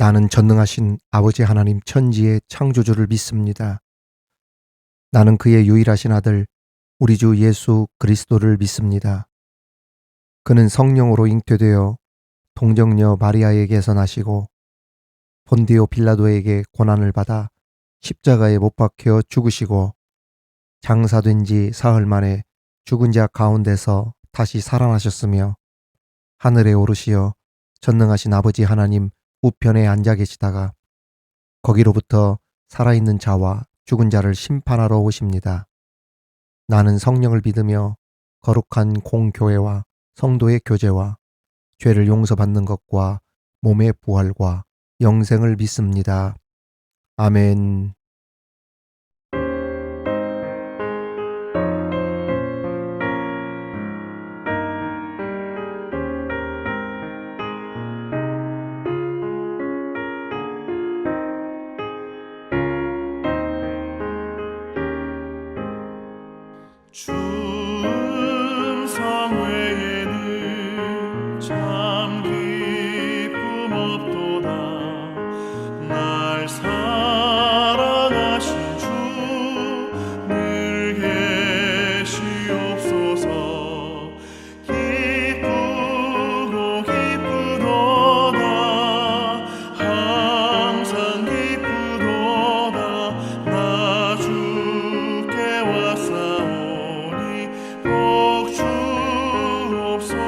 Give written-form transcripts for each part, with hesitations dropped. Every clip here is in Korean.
나는 전능하신 아버지 하나님 천지의 창조주를 믿습니다. 나는 그의 유일하신 아들 우리 주 예수 그리스도를 믿습니다. 그는 성령으로 잉태되어 동정녀 마리아에게서 나시고 본디오 빌라도에게 고난을 받아 십자가에 못 박혀 죽으시고 장사된 지 사흘 만에 죽은 자 가운데서 다시 살아나셨으며 하늘에 오르시어 전능하신 아버지 하나님 우편에 앉아 계시다가 거기로부터 살아있는 자와 죽은 자를 심판하러 오십니다. 나는 성령을 믿으며 거룩한 공교회와 성도의 교제와 죄를 용서받는 것과 몸의 부활과 영생을 믿습니다. 아멘. 충성 외에는 참 기쁨 없도다. 날 사랑하신 주 늘 계시옵소서. 기쁘고 기쁘도다. 항상 기쁘도다. 나 주께 왔사오니 복 주옵소서.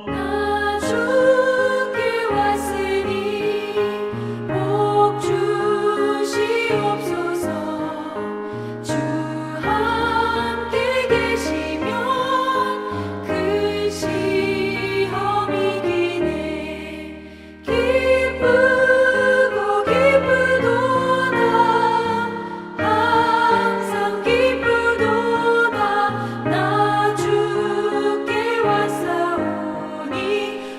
나 주께 왔으니 복 주시옵소서. 주 함께 계시면 큰 시험이 기네. 기쁘고 기쁘도다. 항상 기쁘도다. 나 주께 왔사오니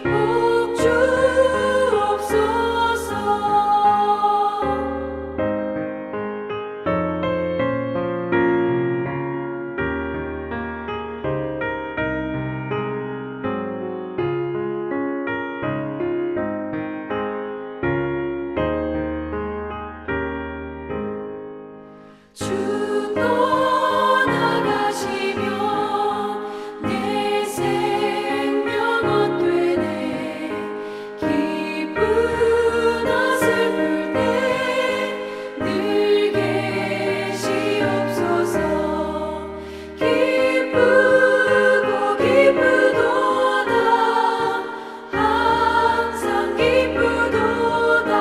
복 주옵소서. 주 떠나가시면 내 생명 헛되네. 기쁘나 슬플 때 늘 계시옵소서. 기쁘고 기쁘도다. 항상 기쁘도다.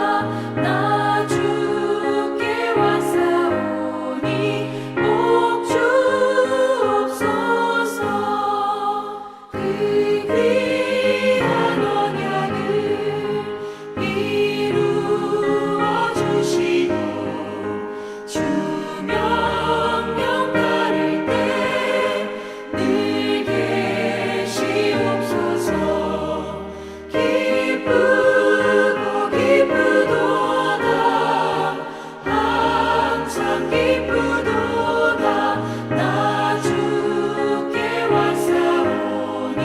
나 주께 왔사오니 복 주옵소서. 그 귀한 언약을 이루어 주시고 주 명령 따를 때 늘 계시옵소서. 기쁘고 기쁘도다. 항상 기쁘도다. 나 주께 왔사오니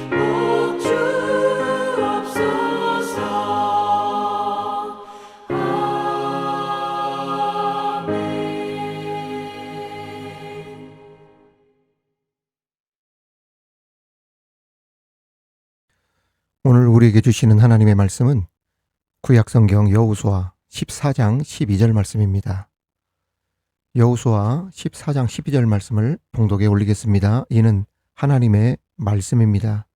복 주옵소서. 아멘. 오늘 우리에게 주시는 하나님의 말씀은 구약성경 여호수아 14장 12절 말씀입니다. 여호수아 14장 12절 말씀을 봉독에 올리겠습니다. 이는 하나님의 말씀입니다.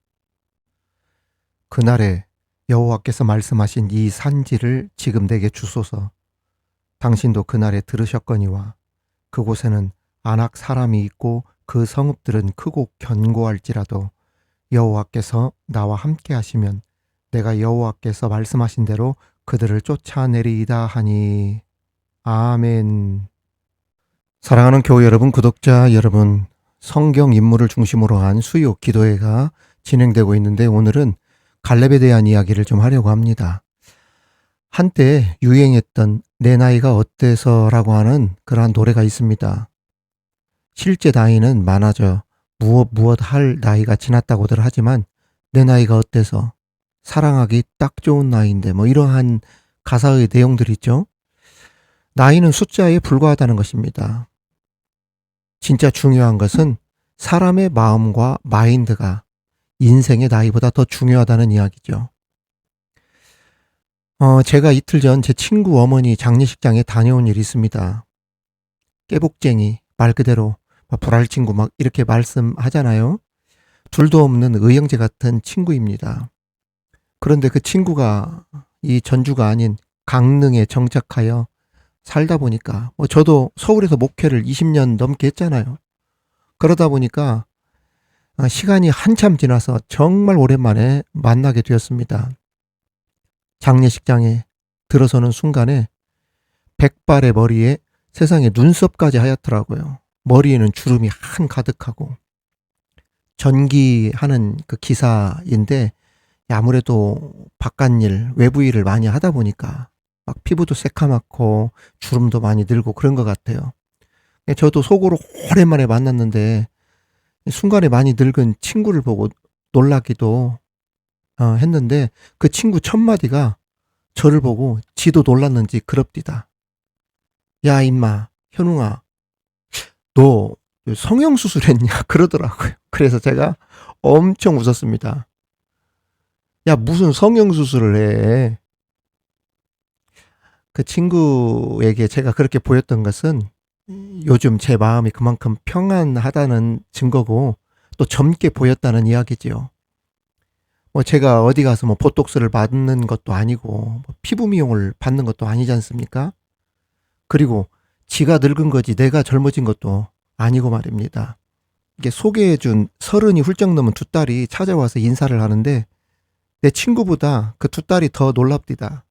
그날에 여호와께서 말씀하신 이 산지를 지금 내게 주소서. 당신도 그날에 들으셨거니와 그곳에는 안악 사람이 있고 그 성읍들은 크고 견고할지라도 여호와께서 나와 함께 하시면 내가 여호와께서 말씀하신 대로 그들을 쫓아내리이다 하니. 아멘. 사랑하는 교회 여러분, 구독자 여러분, 성경 인물을 중심으로 한 수요 기도회가 진행되고 있는데 오늘은 갈렙에 대한 이야기를 좀 하려고 합니다. 한때 유행했던 내 나이가 어때서라고 하는 그러한 노래가 있습니다. 실제 나이는 많아져 무엇 할 나이가 지났다고들 하지만 내 나이가 어때서 사랑하기 딱 좋은 나이인데 뭐 이러한 가사의 내용들이 있죠. 나이는 숫자에 불과하다는 것입니다. 진짜 중요한 것은 사람의 마음과 마인드가 인생의 나이보다 더 중요하다는 이야기죠. 제가 이틀 전 제 친구 어머니 장례식장에 다녀온 일이 있습니다. 깨복쟁이, 말 그대로 불알 친구 막 이렇게 말씀하잖아요. 둘도 없는 의형제 같은 친구입니다. 그런데 그 친구가 이 전주가 아닌 강릉에 정착하여 살다 보니까 저도 서울에서 목회를 20년 넘게 했잖아요. 그러다 보니까 시간이 한참 지나서 정말 오랜만에 만나게 되었습니다. 장례식장에 들어서는 순간에 백발의 머리에 세상에 눈썹까지 하얗더라고요. 머리에는 주름이 한가득하고 전기하는 그 기사인데 아무래도 바깥일, 외부 일을 많이 하다 보니까 막 피부도 새카맣고 주름도 많이 들고 그런 것 같아요. 저도 속으로 오랜만에 만났는데 순간에 많이 늙은 친구를 보고 놀라기도 했는데 그 친구 첫 마디가 저를 보고 지도 놀랐는지 그럽디다. 야 임마 현웅아 너 성형수술했냐 그러더라고요. 그래서 제가 엄청 웃었습니다. 야 무슨 성형수술을 해. 그 친구에게 제가 그렇게 보였던 것은 요즘 제 마음이 그만큼 평안하다는 증거고 또 젊게 보였다는 이야기지요. 제가 어디 가서 보톡스를 받는 것도 아니고 피부 미용을 받는 것도 아니지 않습니까? 그리고 지가 늙은 거지 내가 젊어진 것도 아니고 말입니다. 이게 소개해준 30이 훌쩍 넘은 두 딸이 찾아와서 인사를 하는데 내 친구보다 그 두 딸이 더 놀랍디다.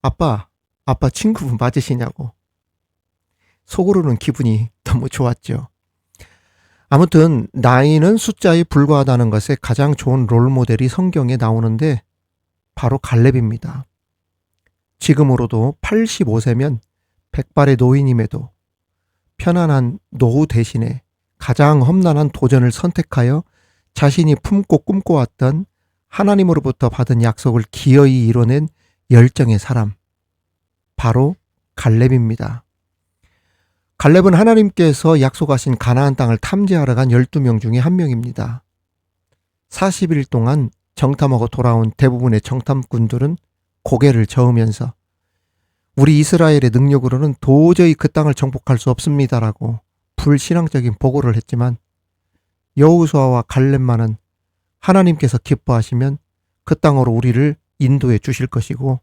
아빠 친구분 맞으시냐고. 속으로는 기분이 너무 좋았죠. 아무튼 나이는 숫자에 불과하다는 것의 가장 좋은 롤모델이 성경에 나오는데 바로 갈렙입니다. 지금으로도 85세면 백발의 노인임에도 편안한 노후 대신에 가장 험난한 도전을 선택하여 자신이 품고 꿈꿔왔던 하나님으로부터 받은 약속을 기어이 이뤄낸 열정의 사람, 바로 갈렙입니다. 갈렙은 하나님께서 약속하신 가나안 땅을 탐지하러 간 12명 중에 한 명입니다. 40일 동안 정탐하고 돌아온 대부분의 정탐꾼들은 고개를 저으면서 우리 이스라엘의 능력으로는 도저히 그 땅을 정복할 수 없습니다라고 불신앙적인 보고를 했지만 여호수아와 갈렙만은 하나님께서 기뻐하시면 그 땅으로 우리를 인도해 주실 것이고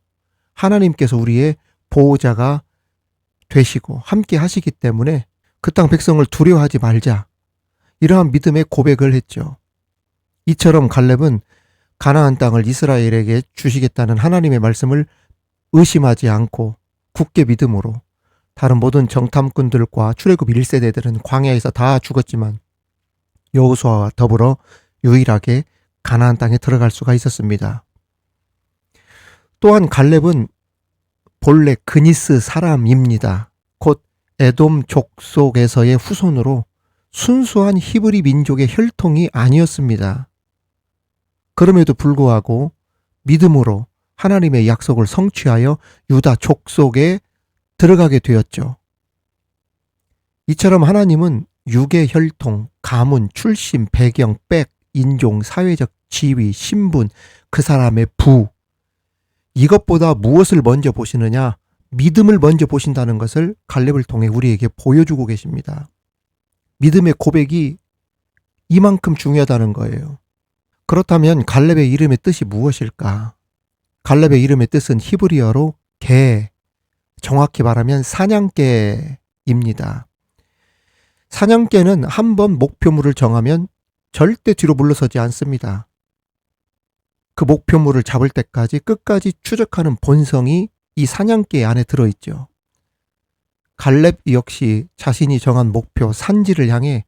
하나님께서 우리의 보호자가 되시고 함께 하시기 때문에 그 땅 백성을 두려워하지 말자. 이러한 믿음의 고백을 했죠. 이처럼 갈렙은 가나안 땅을 이스라엘에게 주시겠다는 하나님의 말씀을 의심하지 않고 굳게 믿음으로 다른 모든 정탐꾼들과 출애굽 1세대들은 광야에서 다 죽었지만 여호수아와 더불어 유일하게 가나안 땅에 들어갈 수가 있었습니다. 또한 갈렙은 본래 그니스 사람입니다. 곧 에돔 족속에서의 후손으로 순수한 히브리 민족의 혈통이 아니었습니다. 그럼에도 불구하고 믿음으로 하나님의 약속을 성취하여 유다 족속에 들어가게 되었죠. 이처럼 하나님은 육의 혈통, 가문, 출신, 배경, 백, 인종, 사회적 지위, 신분, 그 사람의 부, 이것보다 무엇을 먼저 보시느냐? 믿음을 먼저 보신다는 것을 갈렙을 통해 우리에게 보여주고 계십니다. 믿음의 고백이 이만큼 중요하다는 거예요. 그렇다면 갈렙의 이름의 뜻이 무엇일까? 갈렙의 이름의 뜻은 히브리어로 개, 정확히 말하면 사냥개입니다. 사냥개는 한번 목표물을 정하면 절대 뒤로 물러서지 않습니다. 그 목표물을 잡을 때까지 끝까지 추적하는 본성이 이 사냥개 안에 들어있죠. 갈렙 역시 자신이 정한 목표 산지를 향해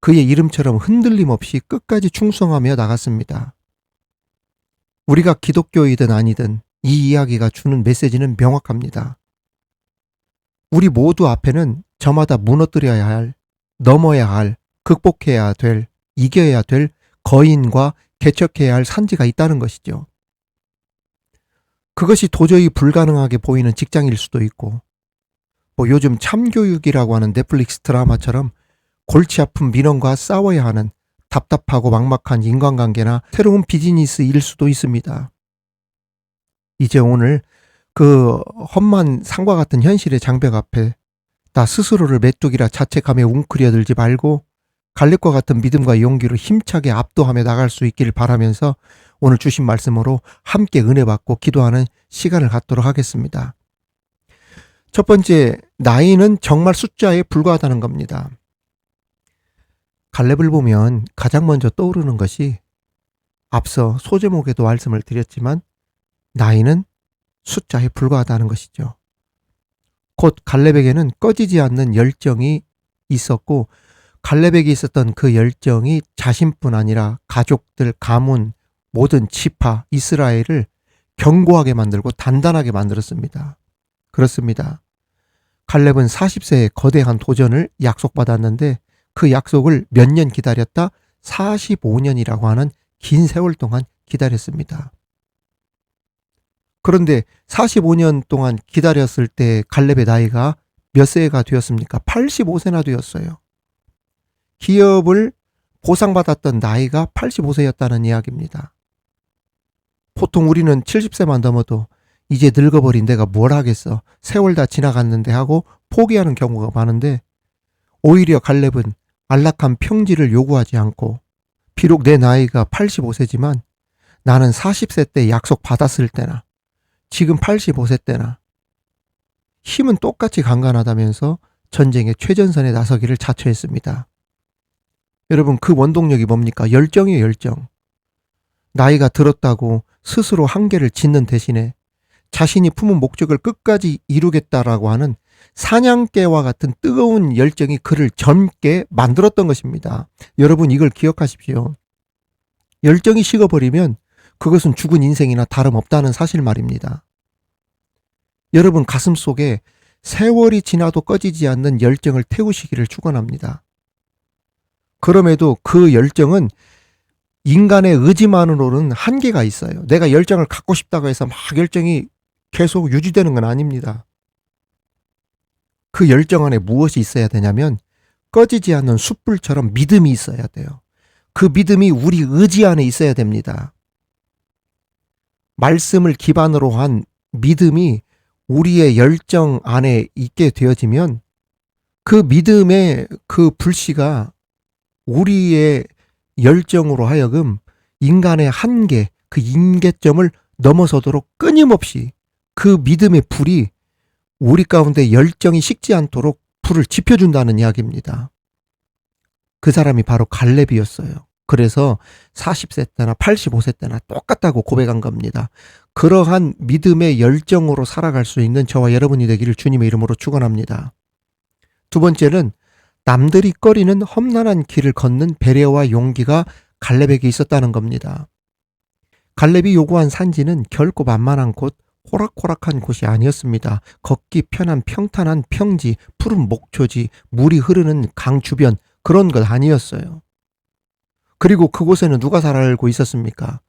그의 이름처럼 흔들림 없이 끝까지 충성하며 나갔습니다. 우리가 기독교이든 아니든 이 이야기가 주는 메시지는 명확합니다. 우리 모두 앞에는 저마다 무너뜨려야 할, 넘어야 할, 극복해야 될, 이겨야 될 거인과 개척해야 할 산지가 있다는 것이죠. 그것이 도저히 불가능하게 보이는 직장일 수도 있고, 뭐 요즘 참교육이라고 하는 넷플릭스 드라마처럼 골치 아픈 민원과 싸워야 하는 답답하고 막막한 인간관계나 새로운 비즈니스일 수도 있습니다. 이제 오늘 그 험한 산과 같은 현실의 장벽 앞에 나 스스로를 메뚜기라 자책감에 웅크려들지 말고 갈렙과 같은 믿음과 용기로 힘차게 압도하며 나갈 수 있기를 바라면서 오늘 주신 말씀으로 함께 은혜 받고 기도하는 시간을 갖도록 하겠습니다. 첫 번째, 나이는 정말 숫자에 불과하다는 겁니다. 갈렙을 보면 가장 먼저 떠오르는 것이 앞서 소제목에도 말씀을 드렸지만 나이는 숫자에 불과하다는 것이죠. 곧 갈렙에게는 꺼지지 않는 열정이 있었고 갈렙에게 있었던 그 열정이 자신뿐 아니라 가족들, 가문, 모든 지파, 이스라엘을 견고하게 만들고 단단하게 만들었습니다. 그렇습니다. 갈렙은 40세에 거대한 도전을 약속받았는데 그 약속을 몇 년 기다렸다? 45년이라고 하는 긴 세월 동안 기다렸습니다. 그런데 45년 동안 기다렸을 때 갈렙의 나이가 몇 세가 되었습니까? 85세나 되었어요. 기업을 보상받았던 나이가 85세였다는 이야기입니다. 보통 우리는 70세만 넘어도 이제 늙어버린 내가 뭘 하겠어, 세월 다 지나갔는데 하고 포기하는 경우가 많은데 오히려 갈렙은 안락한 평지를 요구하지 않고 비록 내 나이가 85세지만 나는 40세 때 약속 받았을 때나 지금 85세 때나 힘은 똑같이 강건하다면서 전쟁의 최전선에 나서기를 자처했습니다. 여러분, 그 원동력이 뭡니까? 열정이에요, 열정. 나이가 들었다고 스스로 한계를 짓는 대신에 자신이 품은 목적을 끝까지 이루겠다라고 하는 사냥개와 같은 뜨거운 열정이 그를 젊게 만들었던 것입니다. 여러분, 이걸 기억하십시오. 열정이 식어버리면 그것은 죽은 인생이나 다름없다는 사실 말입니다. 여러분 가슴 속에 세월이 지나도 꺼지지 않는 열정을 태우시기를 축원합니다. 그럼에도 그 열정은 인간의 의지만으로는 한계가 있어요. 내가 열정을 갖고 싶다고 해서 막 열정이 계속 유지되는 건 아닙니다. 그 열정 안에 무엇이 있어야 되냐면 꺼지지 않는 숯불처럼 믿음이 있어야 돼요. 그 믿음이 우리 의지 안에 있어야 됩니다. 말씀을 기반으로 한 믿음이 우리의 열정 안에 있게 되어지면 그 믿음의 그 불씨가 우리의 열정으로 하여금 인간의 한계, 그 임계점을 넘어서도록 끊임없이 그 믿음의 불이 우리 가운데 열정이 식지 않도록 불을 지펴준다는 이야기입니다. 그 사람이 바로 갈렙이었어요. 그래서 40세 때나 85세 때나 똑같다고 고백한 겁니다. 그러한 믿음의 열정으로 살아갈 수 있는 저와 여러분이 되기를 주님의 이름으로 축원합니다. 두 번째는 남들이 꺼리는 험난한 길을 걷는 배려와 용기가 갈렙에게 있었다는 겁니다. 갈렙이 요구한 산지는 결코 만만한 곳, 호락호락한 곳이 아니었습니다. 걷기 편한 평탄한 평지, 푸른 목초지, 물이 흐르는 강 주변, 그런 것 아니었어요. 그리고 그곳에는 누가 살고 있었습니까?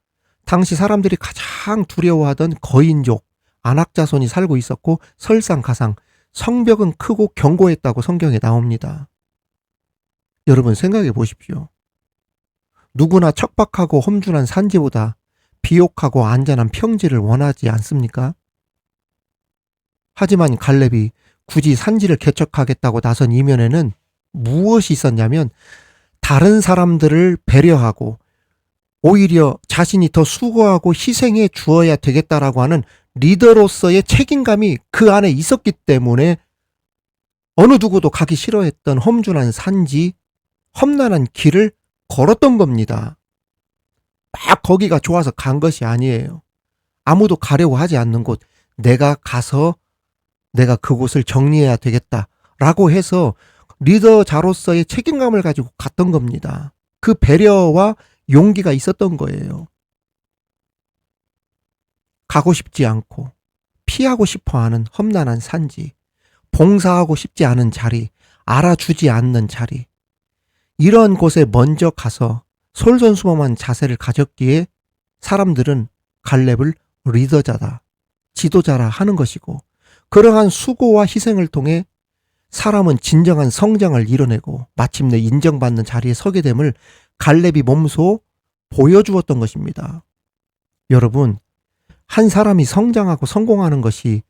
당시 사람들이 가장 두려워하던 거인족, 안악자손이 살고 있었고 설상가상, 성벽은 크고 견고했다고 성경에 나옵니다. 여러분 생각해 보십시오. 누구나 척박하고 험준한 산지보다 비옥하고 안전한 평지를 원하지 않습니까? 하지만 갈렙이 굳이 산지를 개척하겠다고 나선 이면에는 무엇이 있었냐면 다른 사람들을 배려하고 오히려 자신이 더 수고하고 희생해 주어야 되겠다라고 하는 리더로서의 책임감이 그 안에 있었기 때문에 어느 누구도 가기 싫어했던 험준한 산지, 험난한 길을 걸었던 겁니다. 막 거기가 좋아서 간 것이 아니에요. 아무도 가려고 하지 않는 곳, 내가 가서 내가 그곳을 정리해야 되겠다라고 해서 리더자로서의 책임감을 가지고 갔던 겁니다. 그 배려와 용기가 있었던 거예요. 가고 싶지 않고 피하고 싶어하는 험난한 산지, 봉사하고 싶지 않은 자리, 알아주지 않는 자리, 이런 곳에 먼저 가서 솔선수범한 자세를 가졌기에 사람들은 갈렙을 리더자다, 지도자라 하는 것이고, 그러한 수고와 희생을 통해 사람은 진정한 성장을 이뤄내고 마침내 인정받는 자리에 서게 됨을 갈렙이 몸소 보여주었던 것입니다. 여러분, 한 사람이 성장하고 성공하는 것이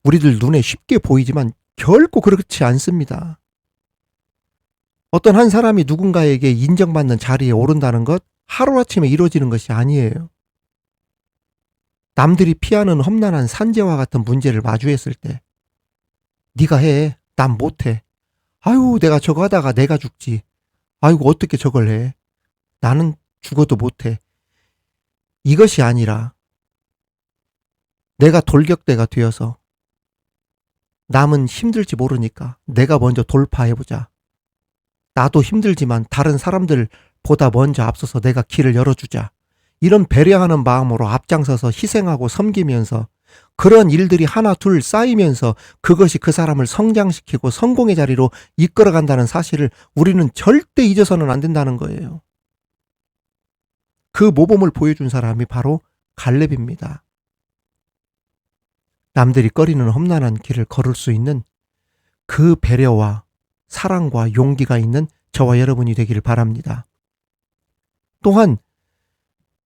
우리들 눈에 쉽게 보이지만 결코 그렇지 않습니다. 어떤 한 사람이 누군가에게 인정받는 자리에 오른다는 것 하루아침에 이루어지는 것이 아니에요. 남들이 피하는 험난한 산재와 같은 문제를 마주했을 때 네가 해, 난 못해. 아유, 내가 저거 하다가 내가 죽지. 아이고, 어떻게 저걸 해. 나는 죽어도 못해. 이것이 아니라 내가 돌격대가 되어서 남은 힘들지 모르니까 내가 먼저 돌파해보자. 나도 힘들지만 다른 사람들보다 먼저 앞서서 내가 길을 열어주자. 이런 배려하는 마음으로 앞장서서 희생하고 섬기면서 그런 일들이 하나 둘 쌓이면서 그것이 그 사람을 성장시키고 성공의 자리로 이끌어간다는 사실을 우리는 절대 잊어서는 안 된다는 거예요. 그 모범을 보여준 사람이 바로 갈렙입니다. 남들이 꺼리는 험난한 길을 걸을 수 있는 그 배려와 사랑과 용기가 있는 저와 여러분이 되기를 바랍니다. 또한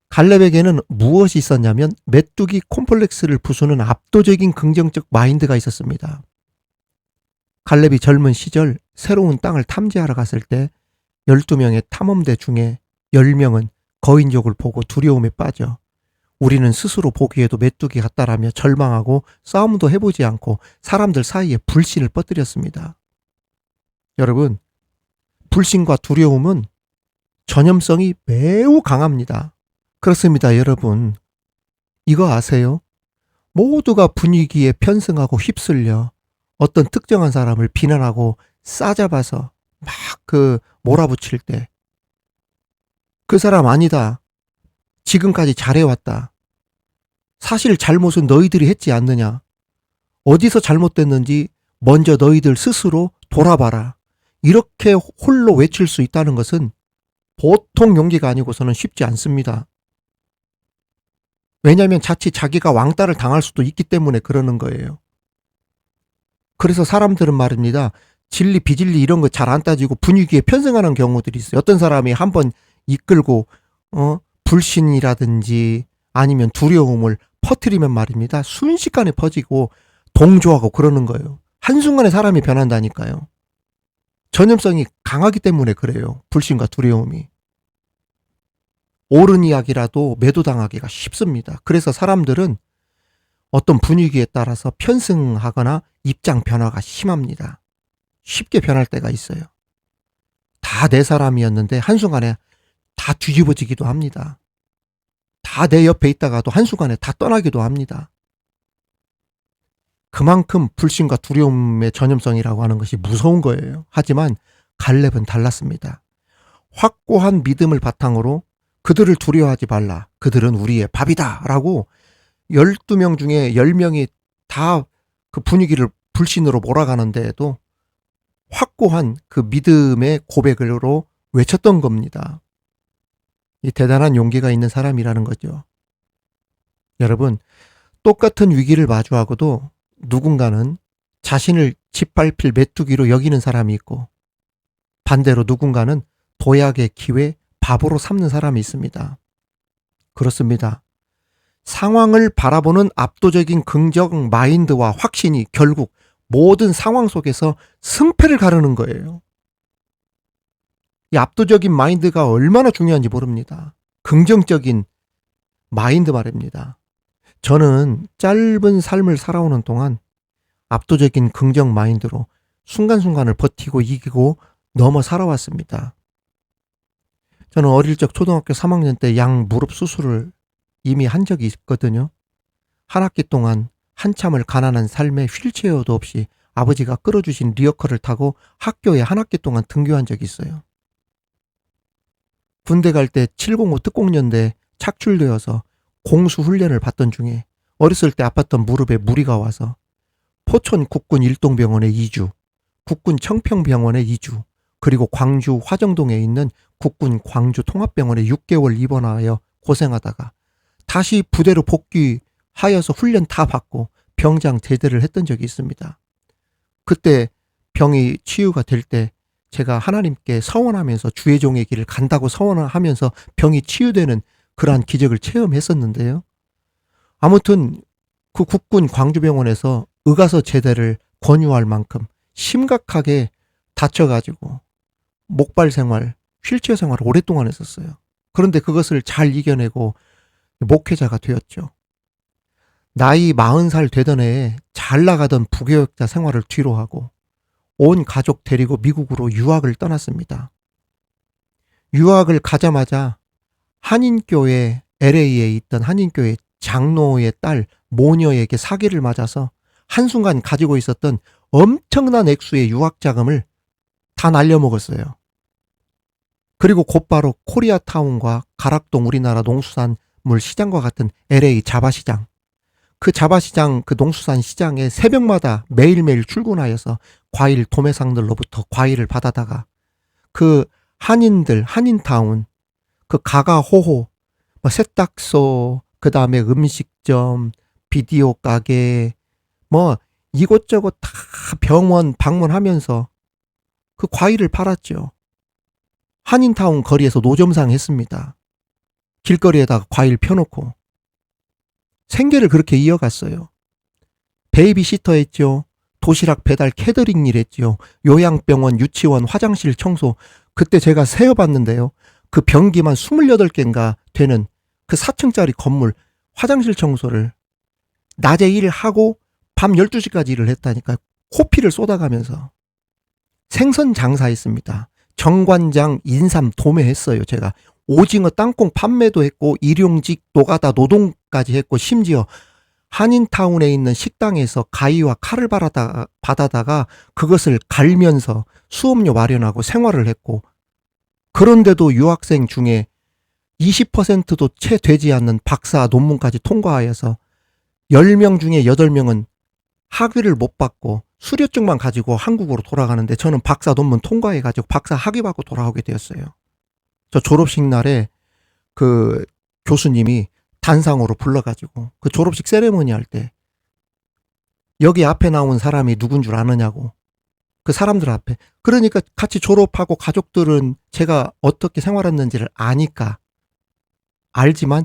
갈렙에게는 무엇이 있었냐면 메뚜기 콤플렉스를 부수는 압도적인 긍정적 마인드가 있었습니다. 갈렙이 젊은 시절 새로운 땅을 탐지하러 갔을 때 12명의 탐험대 중에 10명은 거인족을 보고 두려움에 빠져 우리는 스스로 보기에도 메뚜기 같다라며 절망하고 싸움도 해보지 않고 사람들 사이에 불신을 퍼뜨렸습니다. 여러분, 불신과 두려움은 전염성이 매우 강합니다. 그렇습니다, 여러분. 이거 아세요? 모두가 분위기에 편승하고 휩쓸려 어떤 특정한 사람을 비난하고 싸잡아서 막 몰아붙일 때 그 사람 아니다. 지금까지 잘해왔다. 사실 잘못은 너희들이 했지 않느냐. 어디서 잘못됐는지 먼저 너희들 스스로 돌아봐라. 이렇게 홀로 외칠 수 있다는 것은 보통 용기가 아니고서는 쉽지 않습니다. 왜냐하면 자칫 자기가 왕따를 당할 수도 있기 때문에 그러는 거예요. 그래서 사람들은 말입니다. 진리 비진리 이런 거 잘 안 따지고 분위기에 편승하는 경우들이 있어요. 어떤 사람이 한번 이끌고 불신이라든지 아니면 두려움을 퍼뜨리면 말입니다. 순식간에 퍼지고 동조하고 그러는 거예요. 한순간에 사람이 변한다니까요. 전염성이 강하기 때문에 그래요. 불신과 두려움이. 옳은 이야기라도 매도당하기가 쉽습니다. 그래서 사람들은 어떤 분위기에 따라서 편승하거나 입장 변화가 심합니다. 쉽게 변할 때가 있어요. 다 내 사람이었는데 한순간에 다 뒤집어지기도 합니다. 다 내 옆에 있다가도 한순간에 다 떠나기도 합니다. 그만큼 불신과 두려움의 전염성이라고 하는 것이 무서운 거예요. 하지만 갈렙은 달랐습니다. 확고한 믿음을 바탕으로 그들을 두려워하지 말라. 그들은 우리의 밥이다. 라고 12명 중에 10명이 다 그 분위기를 불신으로 몰아가는데에도 확고한 그 믿음의 고백으로 외쳤던 겁니다. 이 대단한 용기가 있는 사람이라는 거죠. 여러분, 똑같은 위기를 마주하고도 누군가는 자신을 짓밟힐 메뚜기로 여기는 사람이 있고 반대로 누군가는 도약의 기회, 바보로 삼는 사람이 있습니다. 그렇습니다. 상황을 바라보는 압도적인 긍정 마인드와 확신이 결국 모든 상황 속에서 승패를 가르는 거예요. 이 압도적인 마인드가 얼마나 중요한지 모릅니다. 긍정적인 마인드 말입니다. 저는 짧은 삶을 살아오는 동안 압도적인 긍정 마인드로 순간순간을 버티고 이기고 넘어 살아왔습니다. 저는 어릴 적 초등학교 3학년 때 양 무릎 수술을 이미 한 적이 있거든요. 한 학기 동안 한참을 가난한 삶에 휠체어도 없이 아버지가 끌어주신 리어커를 타고 학교에 한 학기 동안 등교한 적이 있어요. 군대 갈 때 705 특공연대 착출되어서 공수 훈련을 받던 중에 어렸을 때 아팠던 무릎에 무리가 와서 포천 국군 일동병원에 2주, 국군 청평병원에 2주, 그리고 광주 화정동에 있는 국군 광주 통합병원에 6개월 입원하여 고생하다가 다시 부대로 복귀하여서 훈련 다 받고 병장 제대를 했던 적이 있습니다. 그때 병이 치유가 될 때 제가 하나님께 서원하면서 주의 종의 길을 간다고 서원하면서 병이 치유되는 그러한 기적을 체험했었는데요. 아무튼 그 국군 광주병원에서 의가서 제대를 권유할 만큼 심각하게 다쳐가지고 목발 생활, 휠체어 생활을 오랫동안 했었어요. 그런데 그것을 잘 이겨내고 목회자가 되었죠. 나이 40살 되던 해에 잘 나가던 부교역자 생활을 뒤로 하고 온 가족 데리고 미국으로 유학을 떠났습니다. 유학을 가자마자 한인교회, LA에 있던 한인교회 장로의 딸 모녀에게 사기를 맞아서 한순간 가지고 있었던 엄청난 액수의 유학 자금을 다 날려먹었어요. 그리고 곧바로 코리아타운과 가락동 우리나라 농수산물 시장과 같은 LA 자바시장, 그 자바시장, 그 농수산 시장에 새벽마다 매일매일 출근하여서 과일 도매상들로부터 과일을 받아다가 그 한인들, 한인타운, 그 가가호호, 뭐 세탁소, 그 다음에 음식점, 비디오 가게, 뭐 이곳저곳 다 병원 방문하면서 그 과일을 팔았죠. 한인타운 거리에서 노점상 했습니다. 길거리에다가 과일 펴놓고 생계를 그렇게 이어갔어요. 베이비시터 했죠. 도시락 배달 캐더링 일 했죠. 요양병원, 유치원, 화장실 청소. 그때 제가 세어봤는데요. 그 변기만 28개인가 되는 그 4층짜리 건물 화장실 청소를 낮에 일을 하고 밤 12시까지 일을 했다니까요. 코피를 쏟아가면서. 생선 장사했습니다. 정관장, 인삼 도매했어요. 제가 오징어 땅콩 판매도 했고 일용직 노가다 노동까지 했고 심지어 한인타운에 있는 식당에서 가위와 칼을 받아다가 그것을 갈면서 수업료 마련하고 생활을 했고, 그런데도 유학생 중에 20%도 채 되지 않는 박사 논문까지 통과하여서 10명 중에 8명은 학위를 못 받고 수료증만 가지고 한국으로 돌아가는데 저는 박사 논문 통과해가지고 박사 학위 받고 돌아오게 되었어요. 저 졸업식 날에 그 교수님이 단상으로 불러가지고 그 졸업식 세레모니 할 때 여기 앞에 나온 사람이 누군 줄 아느냐고, 그 사람들 앞에. 그러니까 같이 졸업하고 가족들은 제가 어떻게 생활했는지를 아니까 알지만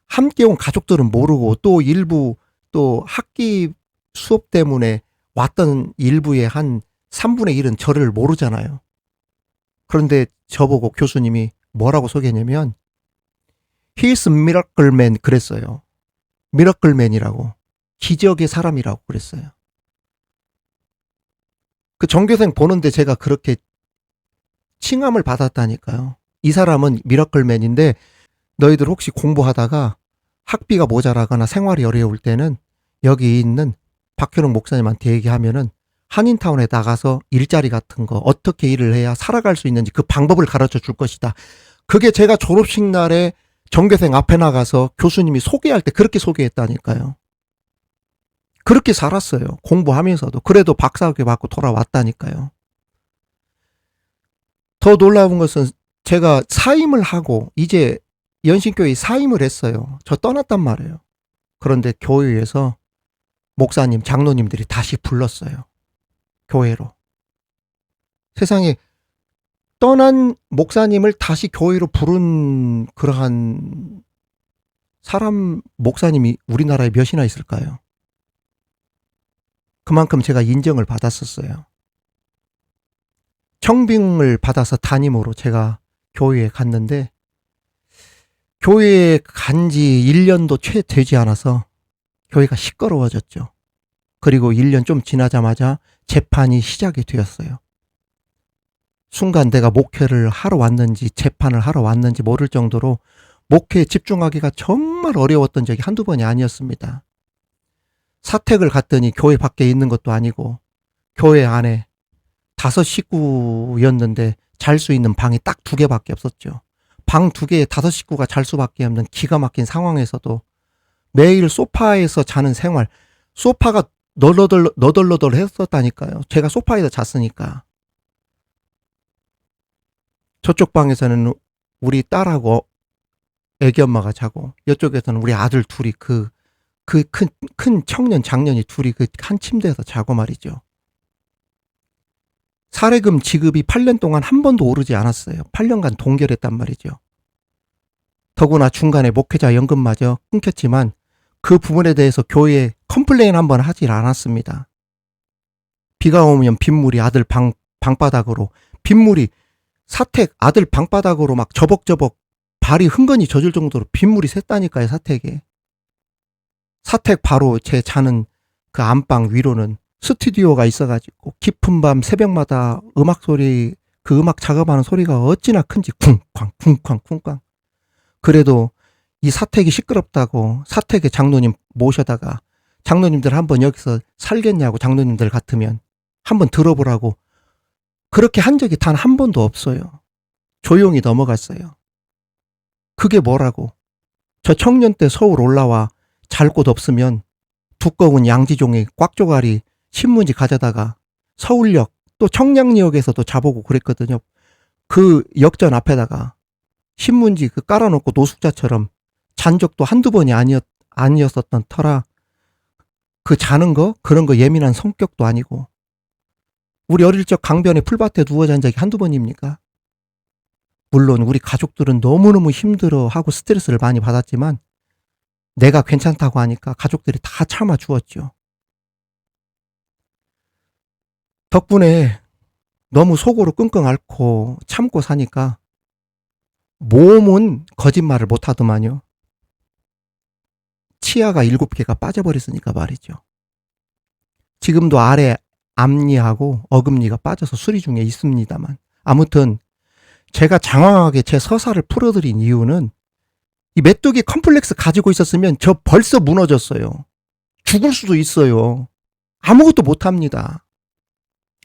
함께 온 가족들은 모르고, 또 일부 또 학기 수업 때문에 왔던 일부의 한 3분의 1은 저를 모르잖아요. 그런데 저보고 교수님이 뭐라고 소개했냐면 He's a miracle man 그랬어요. 미러클맨이라고, 기적의 사람이라고 그랬어요. 그 전교생 보는데 제가 그렇게 칭함을 받았다니까요. 이 사람은 미러클맨인데 너희들 혹시 공부하다가 학비가 모자라거나 생활이 어려울 때는 여기 있는 박효룡 목사님한테 얘기하면은 한인타운에 나가서 일자리 같은 거 어떻게 일을 해야 살아갈 수 있는지 그 방법을 가르쳐 줄 것이다. 그게 제가 졸업식 날에 전교생 앞에 나가서 교수님이 소개할 때 그렇게 소개했다니까요. 그렇게 살았어요. 공부하면서도. 그래도 박사학위 받고 돌아왔다니까요. 더 놀라운 것은 제가 사임을 하고 이제 연신교회 사임을 했어요. 저 떠났단 말이에요. 그런데 교회에서 목사님, 장로님들이 다시 불렀어요. 교회로. 세상에 떠난 목사님을 다시 교회로 부른 그러한 사람, 목사님이 우리나라에 몇이나 있을까요? 그만큼 제가 인정을 받았었어요. 청빙을 받아서 담임으로 제가 교회에 갔는데 교회에 간 지 1년도 채 되지 않아서 교회가 시끄러워졌죠. 그리고 1년 좀 지나자마자 재판이 시작이 되었어요. 순간 내가 목회를 하러 왔는지 재판을 하러 왔는지 모를 정도로 목회에 집중하기가 정말 어려웠던 적이 한두 번이 아니었습니다. 사택을 갔더니 교회 밖에 있는 것도 아니고 교회 안에 5 식구였는데 잘 수 있는 방이 딱 2개밖에 없었죠. 방 2개에 5 식구가 잘 수밖에 없는 기가 막힌 상황에서도 매일 소파에서 자는 생활, 소파가 너덜너덜 했었다니까요. 제가 소파에서 잤으니까. 저쪽 방에서는 우리 딸하고 애기 엄마가 자고 이쪽에서는 우리 아들 둘이 그 그 큰 청년 장년이 둘이 그 한 침대에서 자고 말이죠. 사례금 지급이 8년 동안 한 번도 오르지 않았어요. 8년간 동결했단 말이죠. 더구나 중간에 목회자 연금마저 끊겼지만 그 부분에 대해서 교회에 컴플레인 한번 하질 않았습니다. 비가 오면 빗물이 아들 방바닥으로, 빗물이 사택 아들 방바닥으로 막 저벅저벅 발이 흥건히 젖을 정도로 빗물이 샜다니까요. 사택 바로 제 자는 그 안방 위로는 스튜디오가 있어가지고 깊은 밤 새벽마다 음악 소리, 그 음악 작업하는 소리가 어찌나 큰지 쿵쾅. 그래도 이 사택이 시끄럽다고 사택에 장로님 모셔다가 장로님들 한번 여기서 살겠냐고, 장로님들 같으면 한번 들어보라고 그렇게 한 적이 단 한 번도 없어요. 조용히 넘어갔어요. 그게 뭐라고? 저 청년 때 서울 올라와 잘 곳 없으면 두꺼운 양지종이 꽉조가리 신문지 가져다가 서울역 또 청량리역에서도 자보고 그랬거든요. 그 역전 앞에다가 신문지 그 깔아놓고 노숙자처럼 잔 적도 한두 번이 아니었었던 터라 그 자는 거 그런 거 예민한 성격도 아니고, 우리 어릴 적 강변에 풀밭에 누워 잔 적이 한두 번입니까? 물론 우리 가족들은 너무너무 힘들어하고 스트레스를 많이 받았지만 내가 괜찮다고 하니까 가족들이 다 참아주었죠. 덕분에 너무 속으로 끙끙 앓고 참고 사니까 몸은 거짓말을 못하더만요. 치아가 7개가 빠져버렸으니까 말이죠. 지금도 아래 앞니하고 어금니가 빠져서 수리 중에 있습니다만, 아무튼 제가 장황하게 제 서사를 풀어드린 이유는 이 메뚜기 컴플렉스 가지고 있었으면 저 벌써 무너졌어요. 죽을 수도 있어요. 아무것도 못합니다.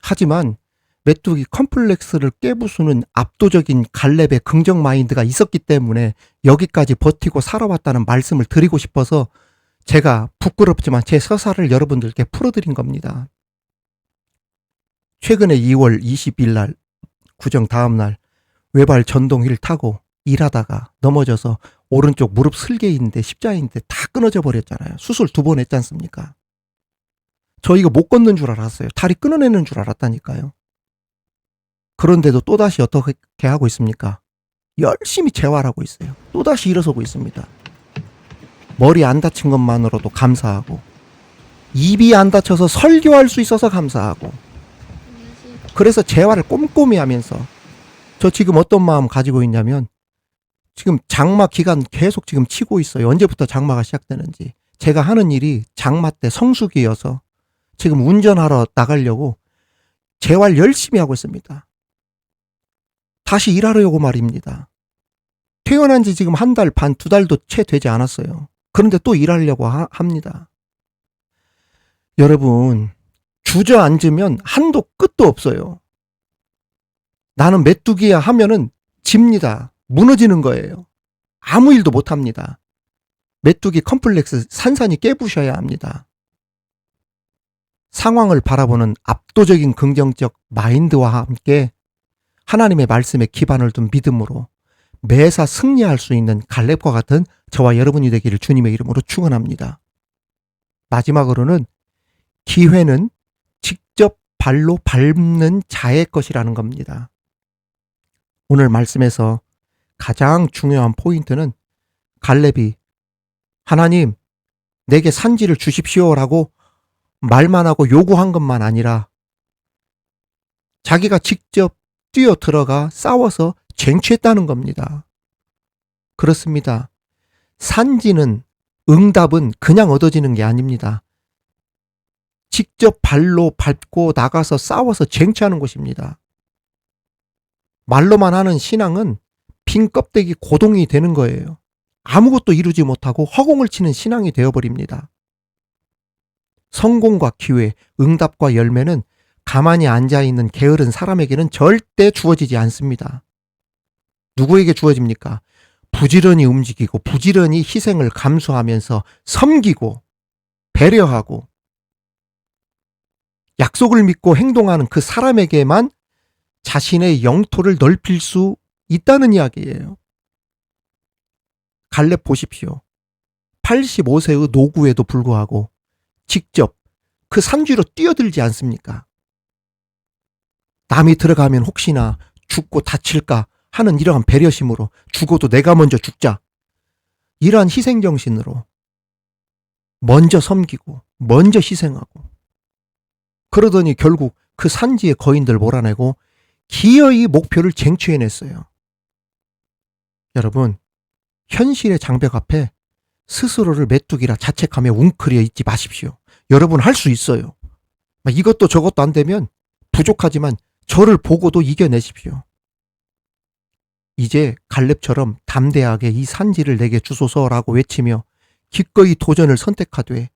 하지만 메뚜기 컴플렉스를 깨부수는 압도적인 갈렙의 긍정 마인드가 있었기 때문에 여기까지 버티고 살아왔다는 말씀을 드리고 싶어서 제가 부끄럽지만 제 서사를 여러분들께 풀어드린 겁니다. 최근에 2월 20일 날 구정 다음 날 외발 전동 휠 타고 일하다가 넘어져서 오른쪽 무릎 슬개인데 십자인데 다 끊어져 버렸잖아요. 수술 2번 했지 않습니까? 저 이거 못 걷는 줄 알았어요. 다리 끊어내는 줄 알았다니까요. 그런데도 또다시 어떻게 하고 있습니까? 열심히 재활하고 있어요. 또다시 일어서고 있습니다. 머리 안 다친 것만으로도 감사하고, 입이 안 다쳐서 설교할 수 있어서 감사하고, 그래서 재활을 꼼꼼히 하면서 저 지금 어떤 마음 가지고 있냐면, 지금 장마 기간 계속 지금 치고 있어요. 언제부터 장마가 시작되는지. 제가 하는 일이 장마 때 성수기여서 지금 운전하러 나가려고 재활 열심히 하고 있습니다. 다시 일하려고 말입니다. 퇴원한 지 지금 1달 반, 2달도 채 되지 않았어요. 그런데 또 일하려고 합니다. 여러분, 주저앉으면 한도 끝도 없어요. 나는 메뚜기야 하면은 집니다. 무너지는 거예요. 아무 일도 못 합니다. 메뚜기 컴플렉스 산산이 깨부셔야 합니다. 상황을 바라보는 압도적인 긍정적 마인드와 함께 하나님의 말씀에 기반을 둔 믿음으로 매사 승리할 수 있는 갈렙과 같은 저와 여러분이 되기를 주님의 이름으로 축원합니다. 마지막으로는 기회는 직접 발로 밟는 자의 것이라는 겁니다. 오늘 말씀에서 가장 중요한 포인트는 갈렙이 하나님 내게 산지를 주십시오라고 말만 하고 요구한 것만 아니라 자기가 직접 뛰어 들어가 싸워서 쟁취했다는 겁니다. 그렇습니다. 산지는, 응답은 그냥 얻어지는 게 아닙니다. 직접 발로 밟고 나가서 싸워서 쟁취하는 것입니다. 말로만 하는 신앙은 빈 껍데기 고동이 되는 거예요. 아무것도 이루지 못하고 허공을 치는 신앙이 되어버립니다. 성공과 기회, 응답과 열매는 가만히 앉아있는 게으른 사람에게는 절대 주어지지 않습니다. 누구에게 주어집니까? 부지런히 움직이고 부지런히 희생을 감수하면서 섬기고 배려하고 약속을 믿고 행동하는 그 사람에게만 자신의 영토를 넓힐 수 있다는 이야기예요. 갈렙 보십시오. 85세의 노구에도 불구하고 직접 그 산지로 뛰어들지 않습니까? 남이 들어가면 혹시나 죽고 다칠까 하는 이러한 배려심으로 죽어도 내가 먼저 죽자. 이러한 희생정신으로 먼저 섬기고 먼저 희생하고 그러더니 결국 그 산지의 거인들 몰아내고 기어이 목표를 쟁취해냈어요. 여러분, 현실의 장벽 앞에 스스로를 메뚜기라 자책하며 웅크려 있지 마십시오. 여러분 할 수 있어요. 이것도 저것도 안 되면 부족하지만 저를 보고도 이겨내십시오. 이제 갈렙처럼 담대하게 이 산지를 내게 주소서라고 외치며 기꺼이 도전을 선택하되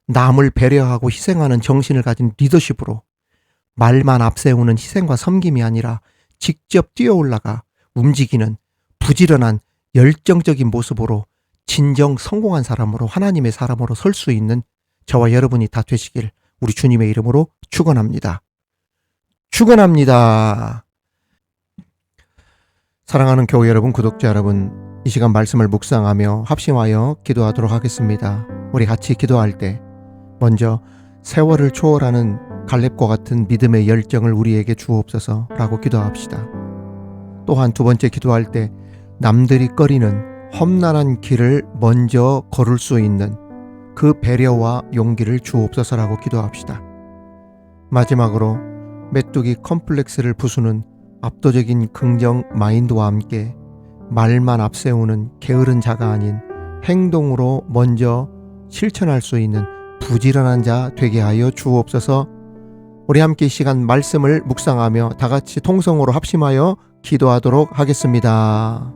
남을 배려하고 희생하는 정신을 가진 리더십으로 말만 앞세우는 희생과 섬김이 아니라 직접 뛰어올라가 움직이는 부지런한 열정적인 모습으로 진정 성공한 사람으로 하나님의 사람으로 설 수 있는 저와 여러분이 다 되시길 우리 주님의 이름으로 축원합니다. 축원합니다. 사랑하는 교회 여러분, 구독자 여러분, 이 시간 말씀을 묵상하며 합심하여 기도하도록 하겠습니다. 우리 같이 기도할 때 먼저 세월을 초월하는 갈렙과 같은 믿음의 열정을 우리에게 주옵소서라고 기도합시다. 또한 두 번째 기도할 때 남들이 꺼리는 험난한 길을 먼저 걸을 수 있는 그 배려와 용기를 주옵소서라고 기도합시다. 마지막으로 메뚜기 컴플렉스를 부수는 압도적인 긍정 마인드와 함께 말만 앞세우는 게으른 자가 아닌 행동으로 먼저 실천할 수 있는 부지런한 자 되게 하여 주옵소서. 우리 함께 이 시간 말씀을 묵상하며 다 같이 통성으로 합심하여 기도하도록 하겠습니다.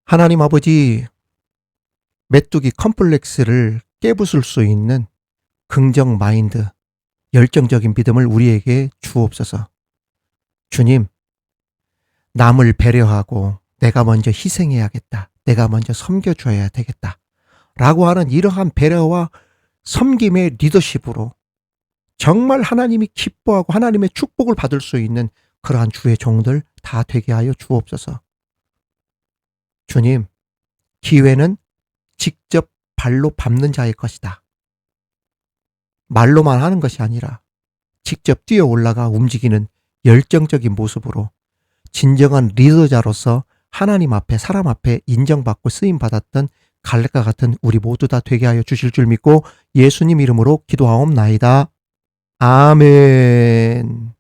하나님 아버지, 메뚜기 컴플렉스를 깨부술 수 있는 긍정 마인드, 열정적인 믿음을 우리에게 주옵소서. 주님, 남을 배려하고 내가 먼저 희생해야겠다. 내가 먼저 섬겨줘야 되겠다. 라고 하는 이러한 배려와 섬김의 리더십으로 정말 하나님이 기뻐하고 하나님의 축복을 받을 수 있는 그러한 주의 종들 다 되게 하여 주옵소서. 주님, 기회는 직접 발로 밟는 자의 것이다. 말로만 하는 것이 아니라 직접 뛰어 올라가 움직이는 열정적인 모습으로 진정한 리더자로서 하나님 앞에 사람 앞에 인정받고 쓰임받았던 갈렙과 같은 우리 모두 다 되게 하여 주실 줄 믿고 예수님 이름으로 기도하옵나이다. 아멘.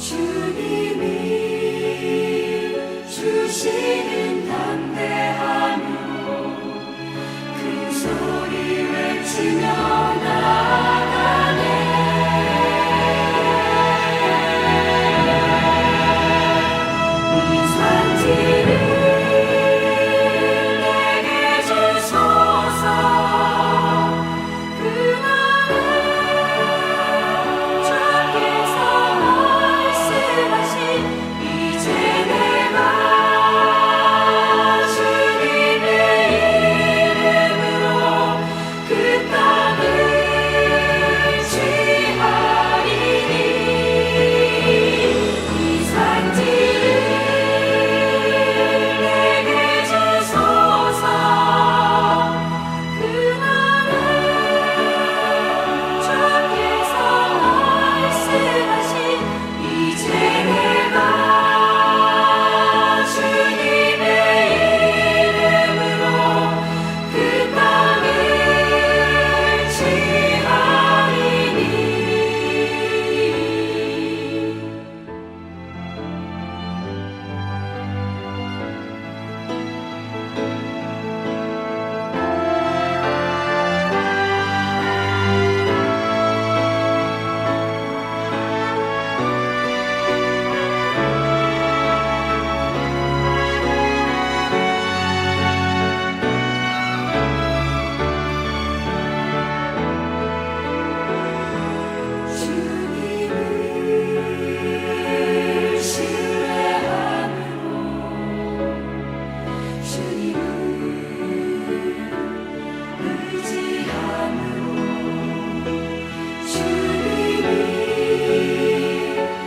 주님이 주시는 담대함으로 큰 소리 외치며 나아가네. 이 산지를 내게 주소서. 그날에 주께서 말씀하신 이제 내가 주님의 이름으로 그 땅을 취하리니. 이 산지를 내게 주소서. 그날에 주께서 말씀하신 이제 내가 주님의 이름으로 그 땅을 취하리니. 주님을 신뢰함으로 주님을 의지함으로 주님이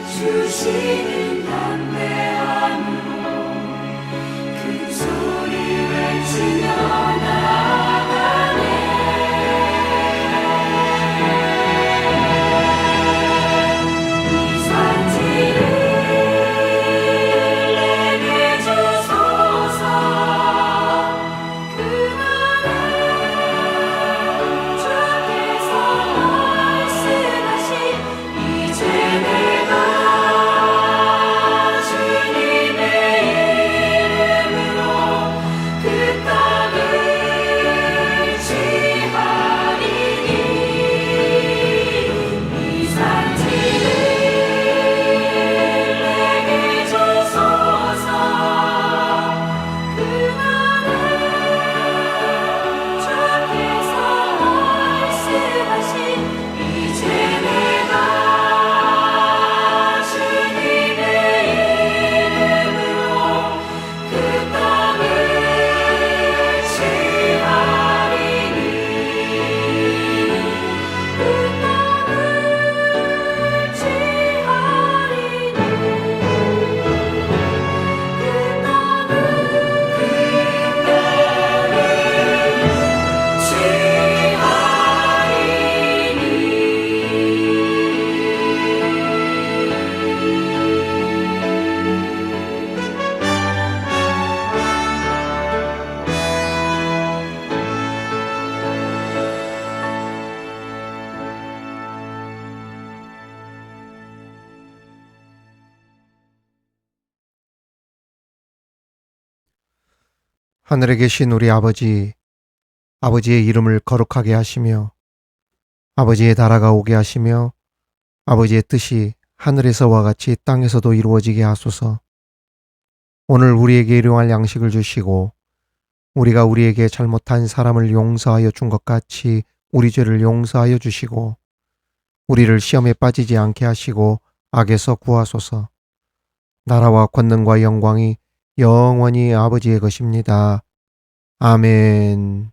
주시는 담대함으로 큰 소리 외치며 나아가네. 이 산지를 내게 주소서. 그날에 주께서 말씀하신 이제 내가 주님의 이름으로 그 땅을 취하리니. 이 산지를 내게 주소서. 그날에 주께서 말씀하신 이제 내가 주님의 이름으로 그 땅을 취하리니. 그 땅을 취하리니. 하늘에 계신 우리 아버지, 아버지의 이름을 거룩하게 하시며 아버지의 나라가 오게 하시며 아버지의 뜻이 하늘에서와 같이 땅에서도 이루어지게 하소서. 오늘 우리에게 일용할 양식을 주시고 우리가 우리에게 잘못한 사람을 용서하여 준 것 같이 우리 죄를 용서하여 주시고 우리를 시험에 빠지지 않게 하시고 악에서 구하소서. 나라와 권능과 영광이 영원히 아버지의 것입니다. 아멘.